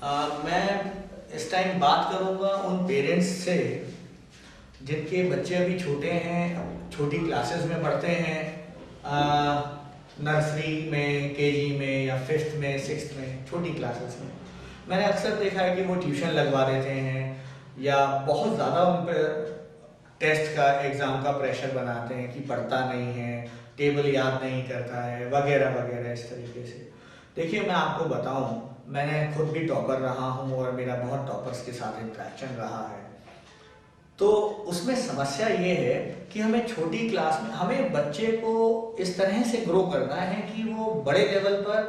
मैं इस टाइम बात करूंगा उन पेरेंट्स से जिनके बच्चे अभी छोटे हैं, छोटी क्लासेस में पढ़ते हैं, नर्सरी में, केजी में या फिफ्थ में, सिक्स्थ में, छोटी क्लासेस में। मैंने अक्सर देखा है कि वो ट्यूशन लगवा देते हैं या बहुत ज़्यादा उन पर टेस्ट का, एग्ज़ाम का प्रेशर बनाते हैं कि पढ़ता नहीं है, टेबल याद नहीं करता है, वगैरह वगैरह इस तरीके से। देखिए, मैं आपको बताऊं, मैंने खुद भी टॉपर रहा हूं और मेरा बहुत टॉपर्स के साथ इंटरेक्शन रहा है। तो उसमें समस्या ये है कि हमें छोटी क्लास में हमें बच्चे को इस तरह से ग्रो करना है कि वो बड़े लेवल पर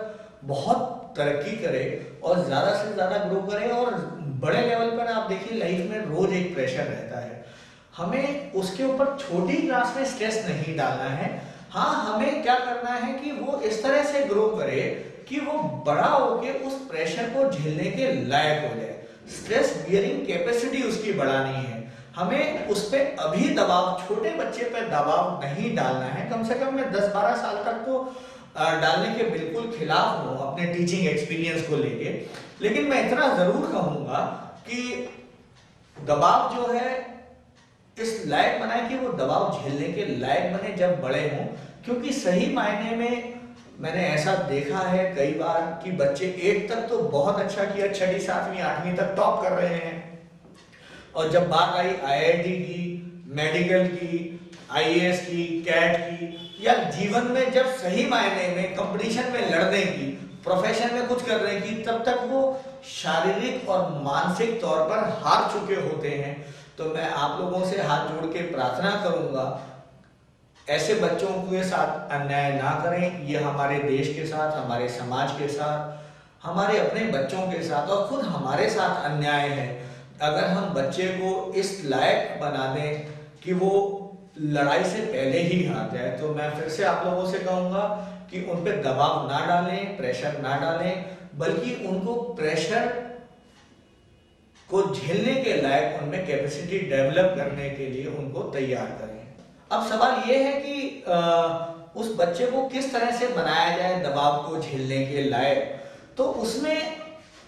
बहुत तरक्की करे और ज़्यादा से ज़्यादा ग्रो करे। और बड़े लेवल पर आप देखिए, लाइफ में रोज एक प्रेशर रहता है। हमें उसके ऊपर छोटी क्लास में स्ट्रेस नहीं डालना है। हाँ, हमें क्या करना है कि वो इस तरह से ग्रो करे कि वो बड़ा होके उस प्रेशर को झेलने के लायक हो जाए। स्ट्रेस बियरिंग कैपेसिटी उसकी बढ़ानी है। हमें उस पर अभी दबाव, छोटे बच्चे पे दबाव नहीं डालना है। कम से कम मैं 10-12 साल तक तो डालने के बिल्कुल खिलाफ हूँ अपने टीचिंग एक्सपीरियंस को लेके। लेकिन मैं इतना जरूर कहूंगा कि दबाव जो है इस लायक बनाए कि वो दबाव झेलने के लायक बने जब बड़े हों। क्योंकि सही मायने में मैंने ऐसा देखा है कई बार कि बच्चे 8 तक तो बहुत अच्छा किया, 6वीं 7वीं 8वीं तक टॉप कर रहे हैं, और जब बात आई आईआईटी की, मेडिकल की, आईएएस की, कैट की, या जीवन में जब सही मायने में कंपटीशन में लड़ने की, प्रोफेशन में कुछ करने की, तब तक वो शारीरिक और मानसिक तौर पर हार चुके होते हैं। तो मैं आप लोगों से हाथ जोड़ के प्रार्थना करूंगा, ऐसे बच्चों के साथ अन्याय ना करें। ये हमारे देश के साथ, हमारे समाज के साथ, हमारे अपने बच्चों के साथ और खुद हमारे साथ अन्याय है अगर हम बच्चे को इस लायक बना दें कि वो लड़ाई से पहले ही हार जाए। तो मैं फिर से आप लोगों से कहूंगा कि उन पे दबाव ना डालें, प्रेशर ना डालें, बल्कि उनको प्रेशर को झेलने के लायक उनमें कैपेसिटी डेवलप करने के लिए उनको तैयार करें। अब सवाल ये है कि उस बच्चे को किस तरह से बनाया जाए दबाव को झेलने के लायक। तो उसमें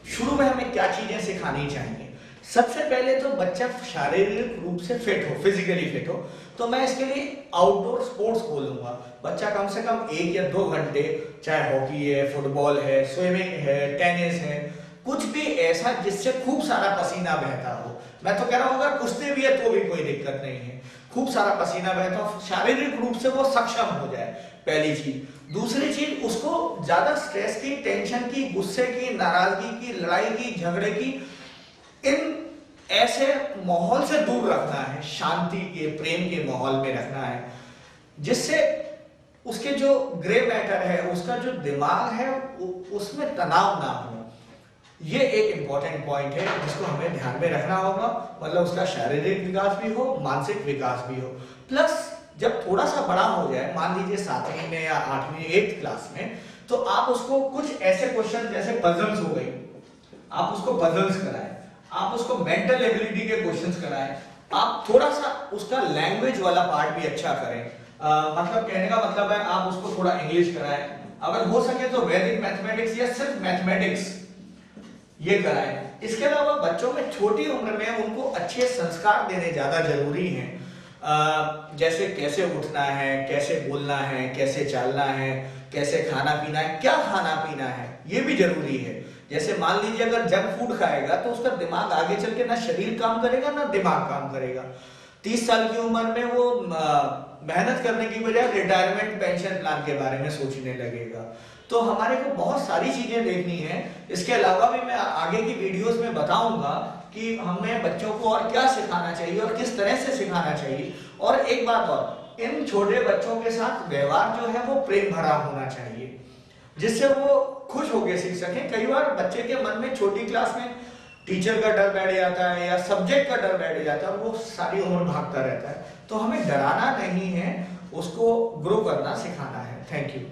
शुरू में हमें क्या चीजें सिखानी चाहिए। सबसे पहले तो बच्चा शारीरिक रूप से फिट हो, फिजिकली फिट हो। तो मैं इसके लिए आउटडोर स्पोर्ट्स बोलूंगा। बच्चा कम से कम 1 या 2 घंटे, चाहे हॉकी है, फुटबॉल है, स्विमिंग है, टेनिस है, कुछ भी ऐसा जिससे खूब सारा पसीना बहता हो। मैं तो कह रहा हूं अगर कुश्ती भी है तो भी कोई दिक्कत नहीं है, खूब सारा पसीना बहता हो, शारीरिक रूप से वो सक्षम हो जाए, पहली चीज। दूसरी चीज, उसको ज्यादा स्ट्रेस की, टेंशन की, गुस्से की, नाराजगी की, लड़ाई की, झगड़े की, इन ऐसे माहौल से दूर रखना है, शांति के, प्रेम के माहौल में रखना है, जिससे उसके जो ग्रे मैटर है, उसका जो दिमाग है, उसमें तनाव ना हो। ये एक इंपॉर्टेंट पॉइंट है जिसको हमें ध्यान में रखना होगा। मतलब उसका शारीरिक विकास भी हो, मानसिक विकास भी हो। प्लस जब थोड़ा सा बड़ा हो जाए, मान लीजिए 7वीं में या 8वीं 8th क्लास में, तो आप उसको कुछ ऐसे क्वेश्चन जैसे पजल्स हो गई, आप उसको पजल्स कराएं, आप उसको मेंटल एबिलिटी के क्वेश्चंस कराएं, आप थोड़ा सा उसका लैंग्वेज वाला पार्ट भी अच्छा करें। मतलब कहने का मतलब है आप उसको थोड़ा इंग्लिश कराएं, अगर हो सके तो वैदिक मैथमेटिक्स या सिर्फ मैथमेटिक्स ये कराएं। इसके अलावा बच्चों में छोटी उम्र में उनको अच्छे संस्कार देने ज्यादा जरूरी हैं। जैसे कैसे उठना है, कैसे बोलना है, कैसे चलना है, कैसे खाना पीना है, क्या खाना पीना है, ये भी जरूरी है। जैसे मान लीजिए अगर जंक फूड खाएगा तो उसका दिमाग आगे चल के ना शरीर काम करेगा ना दिमाग काम करेगा। 30 साल की उम्र में वो मेहनत करने की बजाय रिटायरमेंट पेंशन प्लान के बारे में सोचने लगेगा। तो हमारे को बहुत सारी चीजें देखनी है। इसके अलावा भी मैं आगे की वीडियोस में बताऊंगा कि हमें बच्चों को और क्या सिखाना चाहिए और किस तरह से सिखाना चाहिए। और एक बात और, इन छोटे बच्चों के साथ व्यवहार जो है वो प्रेम भरा होना चाहिए, जिससे वो खुश होकर सीख सके। कई बार बच्चे के मन में छोटी क्लास में टीचर का डर बैठ जाता है या सब्जेक्ट का डर बैठ जाता है और वो सारी उम्र भागता रहता है। तो हमें डराना नहीं है, उसको ग्रो करना सिखाना है। Thank you.